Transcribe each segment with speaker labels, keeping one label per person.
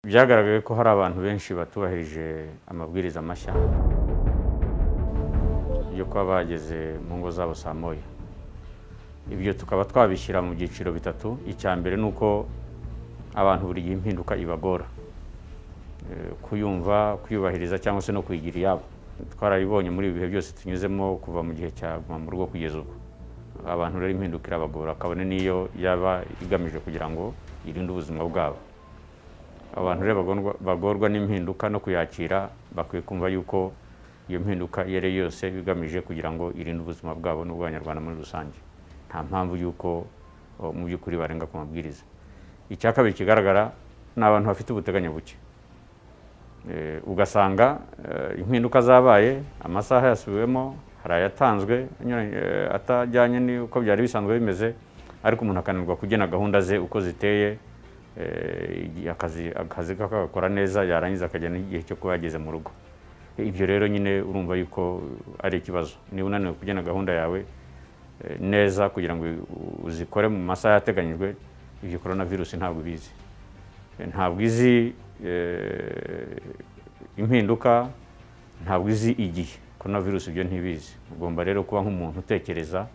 Speaker 1: Byagaragaye ko hari abantu benshi batubahirije amabwiriza mashya yo kuba bageze mu ngo zabo saa moya. Ibyo tukaba twabishyira mu byiciro bitatu. Icya mbere nuko abantu buri gihe impinduka ibagora kuyumva, kuyubahiriza cyangwa se no kuyigira iyabo. Twarabibonye muri ibihe byose tunyuzemo kuva mu gihe cya guma mu rugo kugeza ubu. Abantu rero impinduka irabagora, kabone niyo yaba igamije kugira ngo irinde ubuzima bwabo. Abantu rero bagorwa n'impinduka no kuyakira, bakwiye kumva yuko iyo mpinduka yere yose bigamije kugira ngo irinde ubuzima bwabo n'ubw'Abanyarwanda muri rusange. Nta mpamvu yuko mu by'ukuri barenga ku mabwiriza. Icya kabiri kigaragara ni abantu bafite ubuteganya buke. Ugasanga impinduka zabaye, amasaha yasubiwemo, hari ayatanzwe atajyanye n'uko byari bisanzwe bimeze, ariko umuntu akananirwa kugena gahunda ze uko ziteye, akazi kakakora neza, yarangiza akajya n'igihe cyo kuba yageze mu rugo. Ibyo rero nyine urumva yuko ari ikibazo. Niba unaniwe kugena gahunda yawe neza kugira ngo uzikore mu masaha yateganyijwe, ibyo coronavirus ntabwo ibizi. Ntabwo izi impinduka, ntabwo izi igihe. Coronavirus ibyo ntibizi. Ugomba rero kuba nk'umuntu utekereza,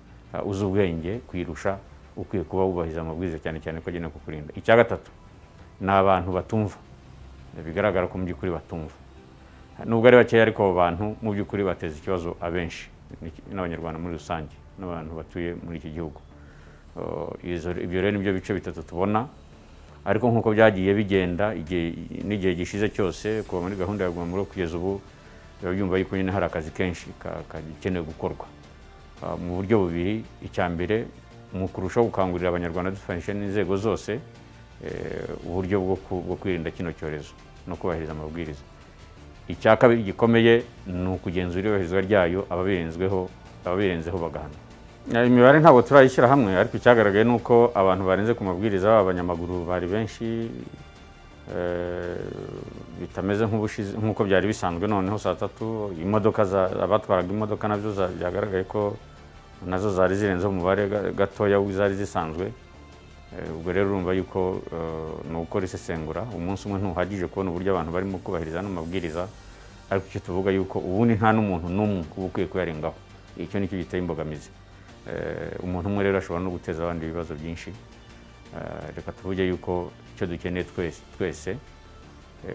Speaker 1: uzi ubwenge kwirusha, ukwiye kuba wubahiriza amabwiriza cyane cyane ko agena kukurinda. Icya gatatu ni abantu batumva. Bigaragara ko mu by'ukuri batumva. Nubwo ari bakeya, ariko abo bantu mu by'ukuri bateza ikibazo abenshi n'Abanyarwanda muri rusange n'abantu batuye muri iki gihugu. Ibyo rero nibyo bice bitatu tubona, ariko nk'uko byagiye bigenda n'igihe gishize cyose kuva muri gahunda ya guma mu rugo kugeza ubu, biba byumva yuko nyine hari akazi kenshi kagenewe gukorwa mu buryo bubiri. Icya mbere mu kurushaho gukangurira Abanyarwanda dufatanyije n'inzego zose uburyo bwo kwirinda kino cyorezo no kubahiriza amabwiriza. Icya kabiri gikomeye ni ukugenzura iyobahirizwa ryayo, ababirenzeho bagahana. Imibare ntabwo turayishyira hamwe, ariko icyagaragaye ni uko abantu barenze ku mabwiriza, abanyamaguru bari benshi, bitameze nk'uko byari bisanzwe. Noneho saa tatu imodoka abatwaraga imodoka nabyo byagaragaye ko nazo zari zirenzeho umubare gatoya w'izari zisanzwe. Ubwo rero urumva yuko ni ugukora isesengura. Umunsi umwe ntuhagije kubona uburyo abantu barimo kubahiriza n'amabwiriza, ariko icyo tuvuga yuko ubundi nta n'umuntu n'umwe uba ukwiye kuyarengaho. Icyo nicyo giteye imbogamizi. Umuntu umwe rero ashobora no guteza abandi ibibazo byinshi. Reka tuvuge yuko icyo dukeneye twese,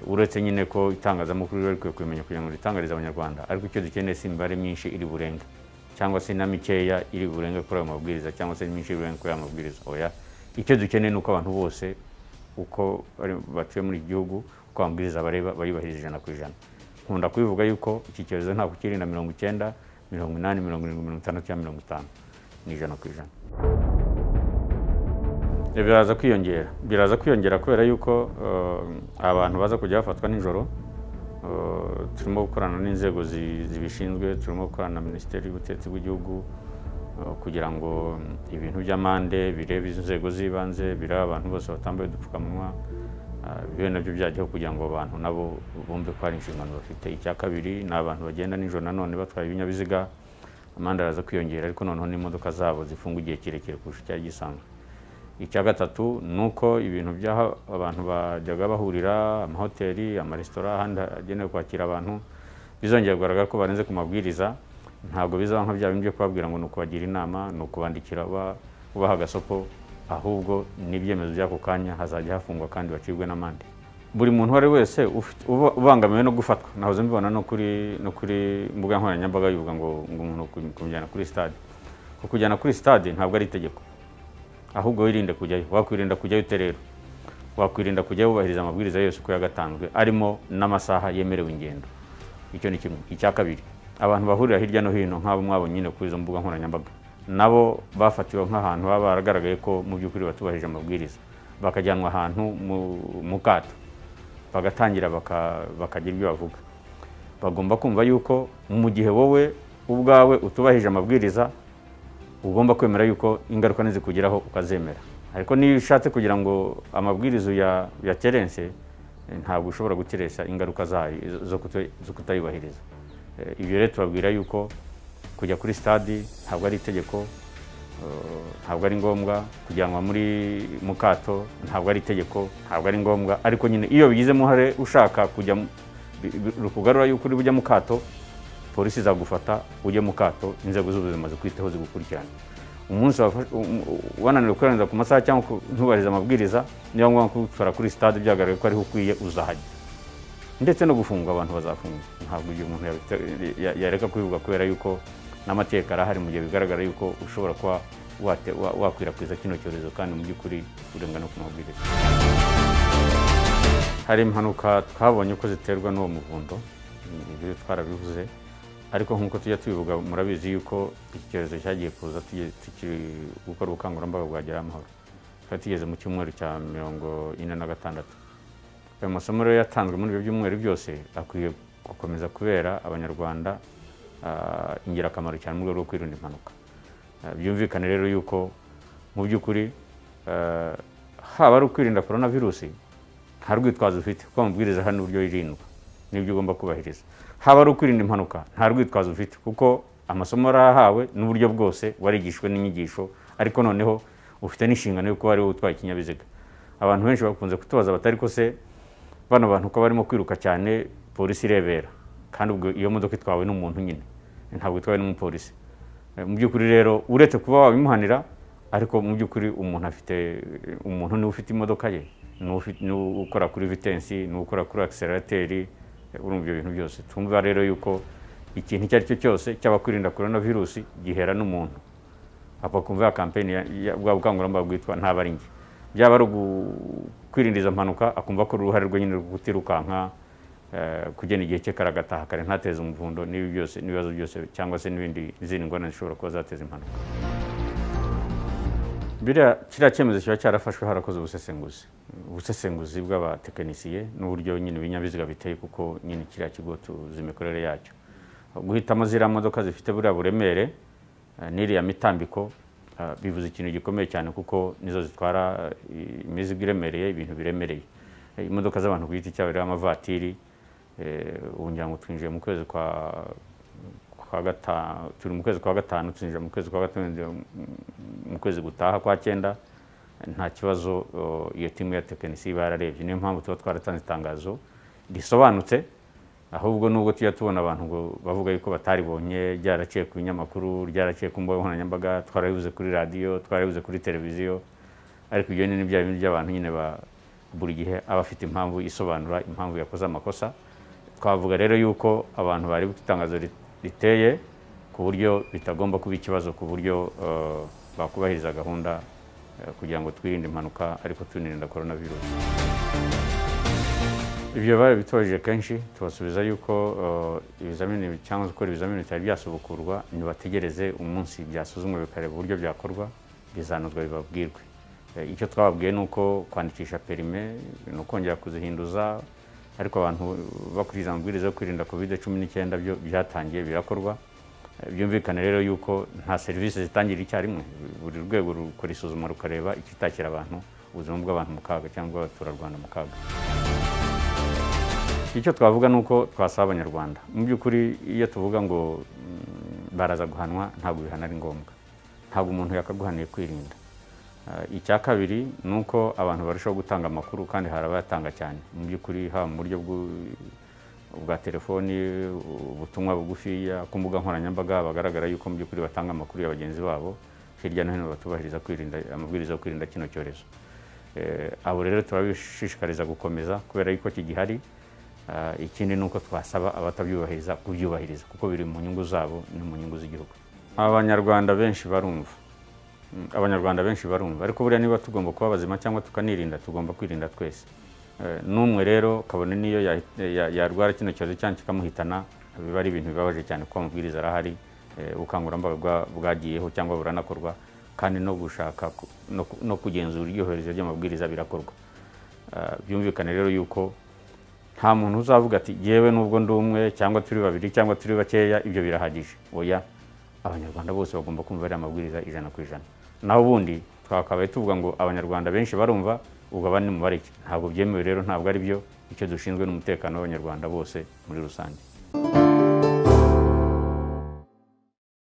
Speaker 1: uretse nyine ko itangazamakuru rero rikwiye kubimenya kugira ngo ritangarize Abanyarwanda, ariko icyo dukeneye si imibare myinshi iri burenga, cyangwa se na mikeya iri burenga kuri ayo mabwiriza, cyangwa se myinshi iri burenga kuri ayo mabwiriza. Oya, icyo dukeneye ni uko abantu bose uko batuye muri iki gihugu, uko amabwiriza bareba bayubahiriza 100%. Nkunda kubivuga yuko iki cyorezo ntabwo kirinda 90, 80, 70, 50 cyangwa 50, ni 100%. Biraza kwiyongera kubera yuko abantu baza kujya bafatwa nijoro. Turimo gukorana n'inzego zibishinzwe, turimo gukorana na Minisiteri y'Ubutegetsi bw'igihugu kugira ngo ibintu by'amande birebe inzego z'ibanze, bireba abantu bose batambaye udupfukamunwa, bibe nabyo byajyaho kugira ngo abantu nabo bumve ko hari inshingano bafite. Icya kabiri ni abantu bagenda nijoro nanone batwaye ibinyabiziga, amande araza kwiyongera, ariko noneho n'imodoka zabo zifunga igihe kirekire kurusha icyari gisanzwe. Icya gatatu ni uko ibintu by'aho abantu bajyaga bahurira, amahoteli, amaresitora, ahandi hagenewe kwakira abantu, bizongera kugaragara ko barenze ku mabwiriza. Ntabwo bizaba nka bya bindi byo kubabwira ngo ni ukubagira inama, ni ukubandikira ubaha agasopo, ahubwo n'ibyemezo by'ako kanya hazajya hafungwa kandi bacibwe n'amande. Buri muntu uwo ari wese ubangamiwe no gufatwa, nahoze mbibona no kuri mbuga nkoranyambaga bivuga ngo umuntu kumujyana kuri stade. Kujyana kuri stade ntabwo ari itegeko, ahubwo wirinde kujyayo. Wakwirinda kujyayo ute rero? Wakwirinda kujyayo wubahiriza amabwiriza yose uko yagatanzwe, arimo n'amasaha yemerewe ingendo. Icyo ni kimwe. Icya kabiri, abantu bahurira hirya no hino nk'abo mwabonye nyine kuri izo mbuga nkoranyambaga, nabo bafatiwe nk'ahantu baba baragaragaye ko mu by'ukuri batubahirije amabwiriza, bakajyanwa ahantu mu kato, bagatangira bakagira ibyo bavuga. Bagomba kumva yuko mu gihe wowe ubwawe utubahirije amabwiriza, ugomba kwemera yuko ingaruka nizikugeraho ukazemera. Ariko niyo ushatse kugira ngo amabwiriza ya kerense, ntabwo ushobora guteresha ingaruka zo kutayubahiriza. Ibyo rero tubabwira yuko kujya kuri stade ntabwo ari itegeko, ntabwo ari ngombwa kujyanwa mu kato, ntabwo ari itegeko, ntabwo ari ngombwa, ariko nyine iyo bigizemo uruhare ushaka kujya rukugarura yuko uri bujya mu kato, polisi izagufata ujye mu kato, inzego z'ubuzima zikwiteho zigukurikirana. Umunsi wananiwe kurenza ku masaha cyangwa ntubarize amabwiriza, niba ngombwa kugutwara kuri stade byagaragaye ko ariho ukwiye uzahajya, ndetse no gufungwa, abantu bazafungwa. Ntabwo ibyo umuntu yareka kubivuga kubera yuko n'amateka arahari mu gihe bigaragara yuko ushobora kuba wakwirakwiza kino cyorezo kandi mu by'ukuri urenga no ku mabwiriza. Hari impanuka twabonye ko ziterwa n'uwo muvundo, ibyo twarabivuze, ariko nk'uko tujya tubivuga murabizi yuko iki cyorezo cyagiye kuza tukiri gukora ubukangurambaga bwageraho amahoro. Twari tugeze mu cyumweru cya 46. Ayo masomo rero yatanzwe muri ibyo byumweru byose akwiye gukomeza kubera abanyarwanda ingirakamaro cyane mu rwego rwo kwirinda impanuka. Byumvikane rero yuko mu by'ukuri haba ari ukwirinda coronavirus, nta rwitwazo ufite kuko amabwiriza hano uburyo yirindwa n'ibyo ugomba kubahiriza. Haba ari ukwirinda impanuka, nta rwitwazo ufite kuko amasomo arahawe n'uburyo bwose warigishwe n'inyigisho, ariko noneho ufite n'inshingano yo kuba ari wowe utwaye ikinyabiziga. Abantu benshi bakunze kutubaza batari ko se bano bantu ko barimo kwiruka cyane polisi irebera, kandi ubwo iyo modoka itwawe n'umuntu nyine, ntabwo itwawe n'umupolisi. Mu by'ukuri rero uretse kuba wabimuhanira, ariko mu by'ukuri umuntu niwe ufite imodoka ye, niwe ukora kuri vitensi, niwe ukora kuri accelerateri, urumva ibyo bintu byose. Twumva rero yuko ikintu icyo ari cyo cyose cyaba kwirinda coronavirus gihera n'umuntu. Apa kumva ya campaign bwa bukangurambaga bwitwa ntaba ari nge, byaba ari kwirinda izo mpanuka, akumva ko uruhare rwe nyine rutirukanka kugena igihe cye karagataha kare ntateze umuvundo n'ibi byose n'ibibazo byose cyangwa se n'izindi ngorane zishobora kuba zateza impanuka. Kiriya cyemezo kiba cyarafashwe harakoze ubusesenguzi bw'abatekinisiye n'uburyo nyine ibinyabiziga biteye, kuko nyine kiriya kigo tuzi imikorere yacyo. Guhitamo ziriya modoka zifite buriya buremere n'iriya mitambiko bivuze ikintu gikomeye cyane, kuko nizo zitwara imizigo iremereye, ibintu biremereye. Imodoka z'abantu ku giti cyabo rero amavatiri, ubu ngira ngo twinjiye mu kwezi kwa gatanu, turi mu kwezi kwa gatanu, twinjira mu kwezi kwa gatanu, mu kwezi gutaha kwa 9, nta kibazo iyo timu ya tekinisiye bararebye. Niyo mpamvu tuba twaratanze itangazo risobanutse, ahubwo nubwo tujya tubona abantu ngo bavuga yuko bataribonye, ryaraciye ku binyamakuru, ryaraciye ku mbuga nkoranyambaga, twarabivuze kuri radiyo, twarabivuze kuri televiziyo, ariko ibyo ni bya bintu by'abantu nyine buri gihe aba afite impamvu isobanura impamvu yakoze amakosa. Twavuga rero yuko abantu bari bufite itangazo riteye ku buryo bitagomba kuba ikibazo, ku buryo bakubahiriza gahunda kugira ngo twirinde impanuka ariko tunirinda coronavirus. Ibyo bari bitoje kenshi tubasubiza yuko ibizamini cyangwa gukora ibizamini bitari byasubukurwa, nibategereze umunsi byasuzumwe bikareba uburyo byakorwa, bizanozwa bibabwirwe. Icyo twababwiye ni uko kwandikisha perime no kongera kuzihinduza, ariko abantu bakurikiza amabwiriza yo kwirinda covid-19 byo byatangiye birakorwa. Byumvikane rero yuko nta serivisi zitangira icyarimwe, buri rwego rukora isuzuma rukareba ikitakira abantu, ubuzima bw'abantu mu kaga cyangwa abaturarwanda mu kaga. Icyo twavuga nuko twasaba abanyarwanda, mu by'ukuri iyo tuvuga ngo baraza guhanwa, ntabwo bihana ari ngombwa, ntabwo umuntu yakaguhaniye kwirinda. Icya kabiri nuko abantu barushaho gutanga amakuru, kandi harabayatanga cyane mu by'ukuri, haba mu buryo bwa telefoni, ubutumwa bugufiya ku mbuga nkoranyambaga, bagaragara yuko mu by'ukuri batanga amakuru ya bagenzi babo hirya no hino batubahiriza kwirinda amabwiriza yo kwirinda kino cyorezo. Abo rero turabishishikariza gukomeza kubera yuko kigihari. Ikindi nuko twasaba abatabyubahiriza kubyubahiriza, kuko biri mu nyungu zabo no mu nyungu z'igihugu. Abanyarwanda benshi barumva, ariko buriya niba tugomba kuba bazima cyangwa tukanirinda, tugomba kwirinda twese. N'umwe rero kabone niyo yarwara kino cyorezo cyangwa kikamuhitana, biba ari ibintu bibabaje cyane, kuko amabwiriza arahari, ubukangurambaga bwagiyeho cyangwa buranakorwa, kandi no gushaka no kugenzura iryohereza ry'amabwiriza birakorwa. Byumvikane rero yuko nta muntu uzavuga ati yewe nubwo ndi umwe cyangwa turi babiri cyangwa turi bakeya ibyo birahagije. Oya, abanyarwanda bose bagomba kumva ari amabwiriza 100%. Naho ubundi twakabaye tuvuga ngo abanyarwanda benshi barumva, ubwo abandi mu bareke. Ntabwo byemewe rero, ntabwo ari byo. Icyo dushinzwe n'umutekano w'abanyarwanda bose muri rusange.